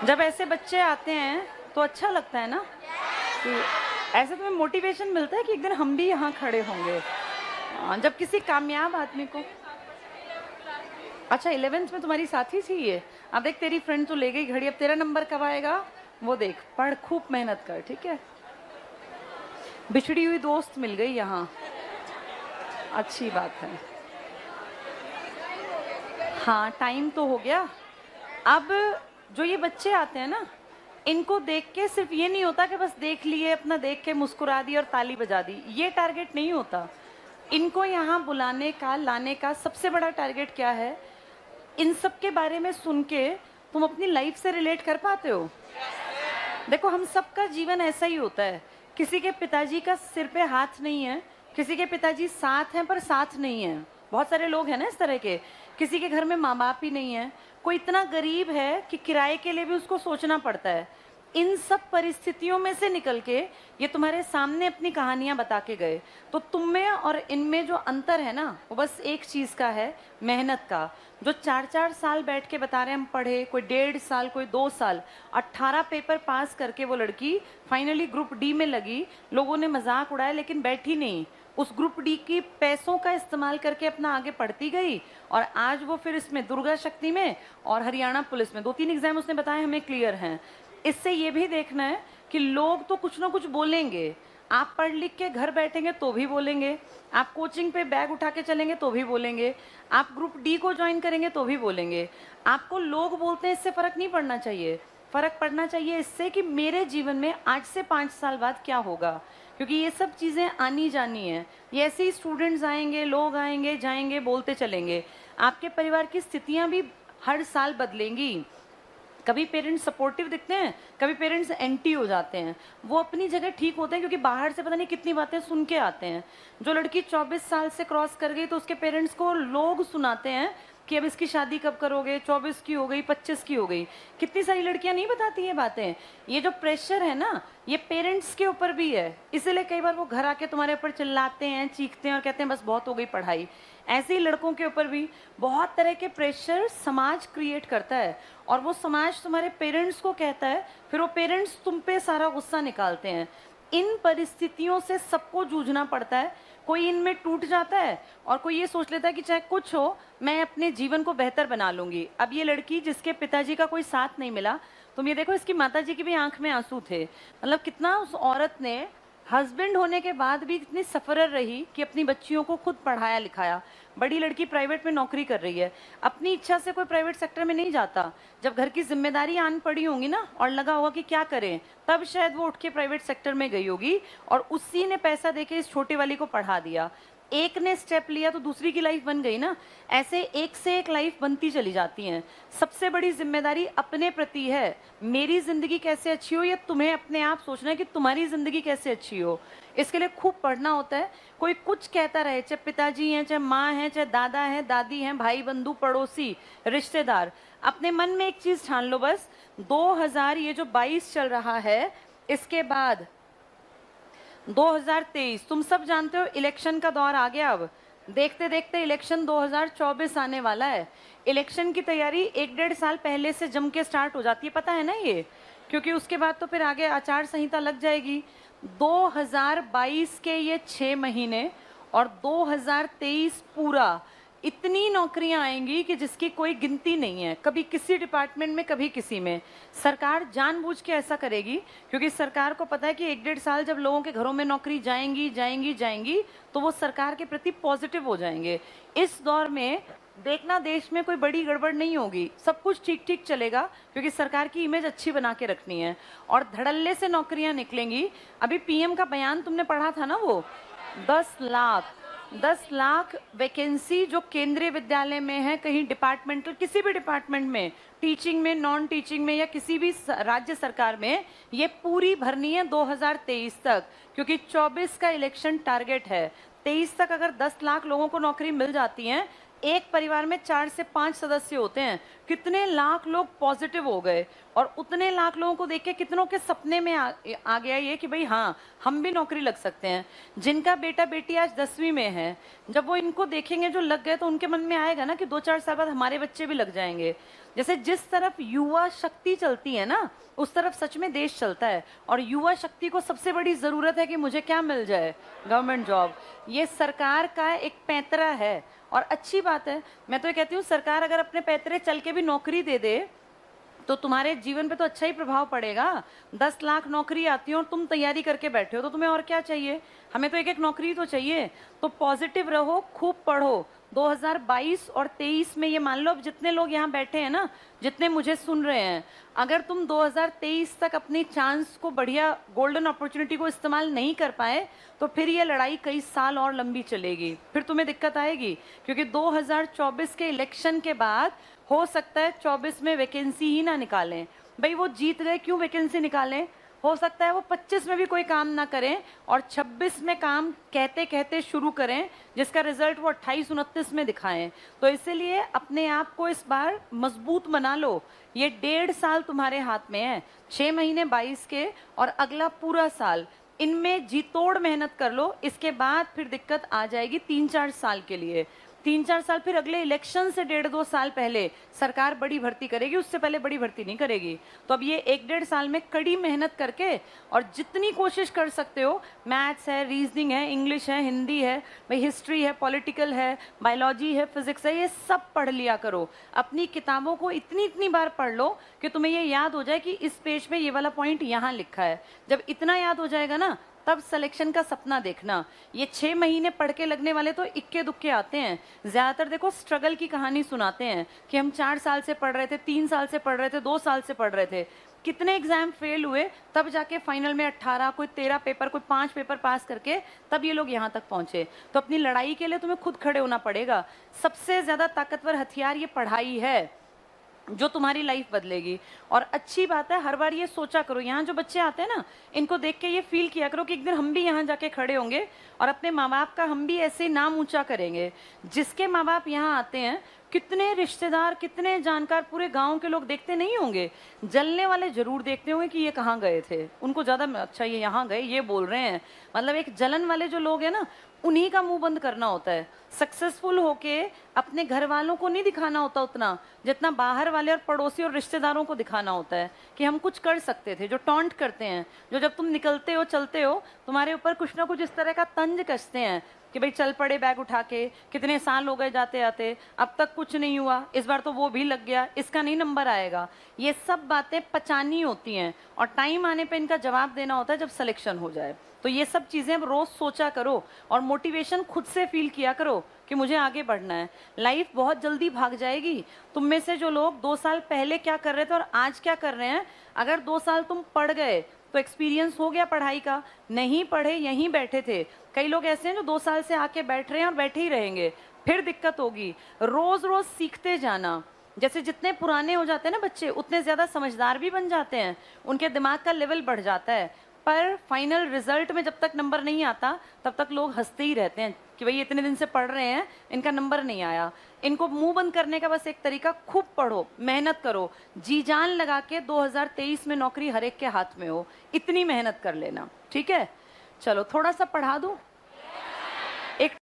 जब ऐसे बच्चे आते हैं तो अच्छा लगता है ना कि ऐसे तुम्हें मोटिवेशन मिलता है कि एक दिन हम भी यहाँ खड़े होंगे। जब किसी कामयाब आदमी को, अच्छा 11th में तुम्हारी साथी थी ये, अब देख तेरी फ्रेंड तो ले गई घड़ी, अब तेरा नंबर कब आएगा वो देख, पढ़ खूब मेहनत कर, ठीक है। बिछड़ी हुई दोस्त मिल गई यहाँ, अच्छी बात है। हाँ टाइम तो हो गया। अब जो ये बच्चे आते हैं ना, इनको देख के सिर्फ ये नहीं होता कि बस देख लिए, अपना देख के मुस्कुरा दी और ताली बजा दी, ये टारगेट नहीं होता। इनको यहाँ बुलाने का, लाने का सबसे बड़ा टारगेट क्या है, इन सब के बारे में सुन के तुम अपनी लाइफ से रिलेट कर पाते हो। देखो हम सबका जीवन ऐसा ही होता है, किसी के पिताजी का सिर पे हाथ नहीं है, किसी के पिताजी साथ हैं पर साथ नहीं है, बहुत सारे लोग हैं ना इस तरह के। किसी के घर में माँ बाप ही नहीं है, कोई इतना गरीब है कि किराए के लिए भी उसको सोचना पड़ता है। इन सब परिस्थितियों में से निकल के ये तुम्हारे सामने अपनी कहानियां बता के गए। तो तुम में और इनमें जो अंतर है ना, वो बस एक चीज का है, मेहनत का। जो 4-4 साल बैठ के बता रहे हैं हम पढ़े, कोई 1.5 साल, कोई 2 साल, 18 पेपर पास करके वो लड़की फाइनली ग्रुप डी में लगी। लोगों ने मजाक उड़ाया लेकिन बैठी नहीं, उस ग्रुप डी की पैसों का इस्तेमाल करके अपना आगे पढ़ती गई, और आज वो फिर इसमें दुर्गा शक्ति में और हरियाणा पुलिस में 2-3 एग्जाम उसने बताया हमें क्लियर हैं। इससे ये भी देखना है कि लोग तो कुछ ना कुछ बोलेंगे, आप पढ़ लिख के घर बैठेंगे तो भी बोलेंगे, आप कोचिंग पे बैग उठा के चलेंगे तो भी बोलेंगे, आप ग्रुप डी को ज्वाइन करेंगे तो भी बोलेंगे। आपको लोग बोलते हैं इससे फर्क नहीं पड़ना चाहिए, फर्क पड़ना चाहिए इससे कि मेरे जीवन में आज से 5 साल बाद क्या होगा, क्योंकि ये सब चीज़ें आनी जानी है। ये ऐसे ही स्टूडेंट्स आएंगे, लोग आएंगे जाएंगे, बोलते चलेंगे। आपके परिवार की स्थितियां भी हर साल बदलेंगी। कभी पेरेंट्स सपोर्टिव दिखते हैं, कभी पेरेंट्स एंटी हो जाते हैं। वो अपनी जगह ठीक होते हैं क्योंकि बाहर से पता नहीं कितनी बातें सुन के आते हैं। जो लड़की 24 साल से क्रॉस कर गई तो उसके पेरेंट्स को लोग सुनाते हैं कि अब इसकी शादी कब करोगे, 24 की हो गई, 25 की हो गई। कितनी सारी लड़कियां नहीं बताती ये बातें। ये जो प्रेशर है ना, ये पेरेंट्स के ऊपर भी है, इसीलिए कई बार वो घर आके तुम्हारे ऊपर चिल्लाते हैं, चीखते हैं और कहते हैं बस बहुत हो गई पढ़ाई। ऐसे ही लड़कों के ऊपर भी बहुत तरह के प्रेशर समाज क्रिएट करता है, और वो समाज तुम्हारे पेरेंट्स को कहता है, फिर वो पेरेंट्स तुम पे सारा गुस्सा निकालते हैं। इन परिस्थितियों से सबको जूझना पड़ता है। कोई इनमें टूट जाता है और कोई ये सोच लेता है कि चाहे कुछ हो मैं अपने जीवन को बेहतर बना लूंगी। अब ये लड़की जिसके पिताजी का कोई साथ नहीं मिला, तुम ये देखो इसकी माताजी की भी आंख में आंसू थे। मतलब कितना उस औरत ने हस्बैंड होने के बाद भी इतनी सफरर रही कि अपनी बच्चियों को खुद पढ़ाया लिखाया। बड़ी लड़की प्राइवेट में नौकरी कर रही है, अपनी इच्छा से कोई प्राइवेट सेक्टर में नहीं जाता। जब घर की जिम्मेदारी आन पड़ी होंगी ना और लगा होगा कि क्या करें, तब शायद वो उठ के प्राइवेट सेक्टर में गई होगी, और उसी ने पैसा देके इस छोटी वाली को पढ़ा दिया। एक ने स्टेप लिया तो दूसरी की लाइफ बन गई ना। ऐसे एक से एक लाइफ बनती चली जाती हैं। सबसे बड़ी जिम्मेदारी अपने प्रति है, मेरी जिंदगी कैसे अच्छी हो, या तुम्हें अपने आप सोचना है कि तुम्हारी जिंदगी कैसे अच्छी हो। इसके लिए खूब पढ़ना होता है। कोई कुछ कहता रहे, चाहे पिताजी हैं, चाहे माँ है, चाहे दादा है, दादी हैं, भाई बंधु पड़ोसी रिश्तेदार, अपने मन में एक चीज ठान लो, बस 2022 चल रहा है, इसके बाद 2023 तुम सब जानते हो इलेक्शन का दौर आ गया। अब देखते देखते इलेक्शन 2024 आने वाला है। इलेक्शन की तैयारी 1-1.5 साल पहले से जम के स्टार्ट हो जाती है, पता है ना ये, क्योंकि उसके बाद तो फिर आगे आचार संहिता लग जाएगी। 2022 के ये 6 महीने और 2023 पूरा, इतनी नौकरियां आएंगी कि जिसकी कोई गिनती नहीं है। कभी किसी डिपार्टमेंट में, कभी किसी में। सरकार जानबूझ के ऐसा करेगी क्योंकि सरकार को पता है कि 1-1.5 साल जब लोगों के घरों में नौकरी जाएंगी जाएंगी जाएंगी तो वो सरकार के प्रति पॉजिटिव हो जाएंगे। इस दौर में देखना देश में कोई बड़ी गड़बड़ नहीं होगी, सब कुछ ठीक ठीक चलेगा क्योंकि सरकार की इमेज अच्छी बना के रखनी है और धड़ल्ले से नौकरियां निकलेंगी। अभी पीएम का बयान तुमने पढ़ा था ना, वो 10 लाख वैकेंसी जो केंद्रीय विद्यालय में है, कहीं डिपार्टमेंटल, किसी भी डिपार्टमेंट में, टीचिंग में, नॉन टीचिंग में या किसी भी राज्य सरकार में, ये पूरी भरनी है 2023 तक, क्योंकि 24 का इलेक्शन टारगेट है। 23 तक अगर 10 लाख लोगों को नौकरी मिल जाती है, एक परिवार में 4 से 5 सदस्य होते हैं, कितने लाख लोग पॉजिटिव हो गए। और उतने लाख लोगों को देख के कितनों के सपने में आ गया ये कि भाई हाँ, हम भी नौकरी लग सकते हैं। जिनका बेटा बेटी आज 10वीं में है, जब वो इनको देखेंगे जो लग गए तो उनके मन में आएगा ना कि 2-4 साल बाद हमारे बच्चे भी लग जाएंगे। जैसे जिस तरफ युवा शक्ति चलती है ना, उस तरफ सच में देश चलता है। और युवा शक्ति को सबसे बड़ी जरूरत है कि मुझे क्या मिल जाए, गवर्नमेंट जॉब। ये सरकार का एक पैंतरा है और अच्छी बात है। मैं तो ये कहती हूँ सरकार अगर अपने पैंतरे चल के भी नौकरी दे दे तो तुम्हारे जीवन पे तो अच्छा ही प्रभाव पड़ेगा। 10 लाख नौकरी आती है और तुम तैयारी करके बैठे हो, तो तुम्हें और क्या चाहिए? हमें तो एक एक नौकरी तो चाहिए। तो पॉजिटिव रहो, खूब पढ़ो। 2022 और 23 में ये मान लो अब जितने लोग यहाँ बैठे हैं ना, जितने मुझे सुन रहे हैं, अगर तुम 2023 तक अपनी चांस को, बढ़िया गोल्डन अपॉर्चुनिटी को इस्तेमाल नहीं कर पाए तो फिर ये लड़ाई कई साल और लंबी चलेगी, फिर तुम्हें दिक्कत आएगी। क्योंकि 2024 के इलेक्शन के बाद हो सकता है 24 में वैकेंसी ही ना निकालें। भाई वो जीत गए, क्यों वैकेंसी निकालें? हो सकता है वो 25 में भी कोई काम ना करें और 26 में काम कहते कहते शुरू करें, जिसका रिजल्ट वो 28-29 में दिखाएं। तो इसीलिए अपने आप को इस बार मजबूत बना लो। ये 1.5 साल तुम्हारे हाथ में है, 6 महीने 22 के और अगला पूरा साल, इनमें जी तोड़ मेहनत कर लो। इसके बाद फिर दिक्कत आ जाएगी 3-4 साल के लिए। 3-4 साल फिर अगले इलेक्शन से 1.5-2 साल पहले सरकार बड़ी भर्ती करेगी, उससे पहले बड़ी भर्ती नहीं करेगी। तो अब ये 1-1.5 साल में कड़ी मेहनत करके और जितनी कोशिश कर सकते हो, मैथ्स है, रीजनिंग है, इंग्लिश है, हिंदी है, भाई हिस्ट्री है, पॉलिटिकल है, बायोलॉजी है, फिजिक्स है, ये सब पढ़ लिया करो। अपनी किताबों को इतनी इतनी बार पढ़ लो कि तुम्हें ये याद हो जाए कि इस पेज पे ये वाला पॉइंट यहाँ लिखा है। जब इतना याद हो जाएगा ना, तब सिलेक्शन का सपना देखना। ये 6 महीने पढ़ के लगने वाले तो इक्के दुक्के आते हैं। ज्यादातर देखो स्ट्रगल की कहानी सुनाते हैं कि हम 4 साल से पढ़ रहे थे, 3 साल से पढ़ रहे थे, 2 साल से पढ़ रहे थे, कितने एग्जाम फेल हुए, तब जाके फाइनल में 18, कोई 13 पेपर, कोई 5 पेपर पास करके तब ये लोग यहाँ तक पहुंचे। तो अपनी लड़ाई के लिए तुम्हें खुद खड़े होना पड़ेगा। सबसे ज्यादा ताकतवर हथियार ये पढ़ाई है जो तुम्हारी लाइफ बदलेगी। और अच्छी बात है, हर बार ये सोचा करो, यहाँ जो बच्चे आते हैं ना, इनको देख के ये फील किया करो कि एक दिन हम भी यहाँ जाके खड़े होंगे और अपने माँ बाप का हम भी ऐसे नाम ऊंचा करेंगे। जिसके माँ बाप यहाँ आते हैं, कितने रिश्तेदार, कितने जानकार, पूरे गांव के लोग देखते नहीं होंगे, जलने वाले जरूर देखते होंगे कि ये कहाँ गए थे। उनको ज्यादा अच्छा ये यहाँ गए, ये बोल रहे हैं, मतलब एक जलन वाले जो लोग हैं ना, उन्हीं का मुंह बंद करना होता है। सक्सेसफुल होके अपने घर वालों को नहीं दिखाना होता उतना, जितना बाहर वाले और पड़ोसी और रिश्तेदारों को दिखाना होता है कि हम कुछ कर सकते थे। जो टॉन्ट करते हैं, जो जब तुम निकलते हो, चलते हो, तुम्हारे ऊपर कुछ ना कुछ इस तरह का तंज कसते हैं कि भाई चल पड़े बैग उठा के, कितने साल हो गए जाते आते, अब तक कुछ नहीं हुआ, इस बार तो वो भी लग गया, इसका नहीं नंबर आएगा। ये सब बातें पचानी होती हैं और टाइम आने पे इनका जवाब देना होता है जब सिलेक्शन हो जाए। तो ये सब चीजें अब रोज सोचा करो और मोटिवेशन खुद से फील किया करो कि मुझे आगे बढ़ना है। लाइफ बहुत जल्दी भाग जाएगी। तुम में से जो लोग 2 साल पहले क्या कर रहे थे और आज क्या कर रहे हैं, अगर 2 साल तुम पढ़ गए तो एक्सपीरियंस हो गया पढ़ाई का। नहीं पढ़े, यहीं बैठे थे, कई लोग ऐसे हैं जो 2 साल से आके बैठ रहे हैं और बैठे ही रहेंगे, फिर दिक्कत होगी। रोज रोज सीखते जाना। जैसे जितने पुराने हो जाते हैं ना बच्चे, उतने ज्यादा समझदार भी बन जाते हैं, उनके दिमाग का लेवल बढ़ जाता है। पर फाइनल रिजल्ट में जब तक नंबर नहीं आता, तब तक लोग हंसते ही रहते हैं कि भाई इतने दिन से पढ़ रहे हैं, इनका नंबर नहीं आया। इनको मुंह बंद करने का बस एक तरीका, खूब पढ़ो, मेहनत करो, जी जान लगा के 2023 में नौकरी हर एक के हाथ में हो, इतनी मेहनत कर लेना। ठीक है, चलो थोड़ा सा पढ़ा दूं। एक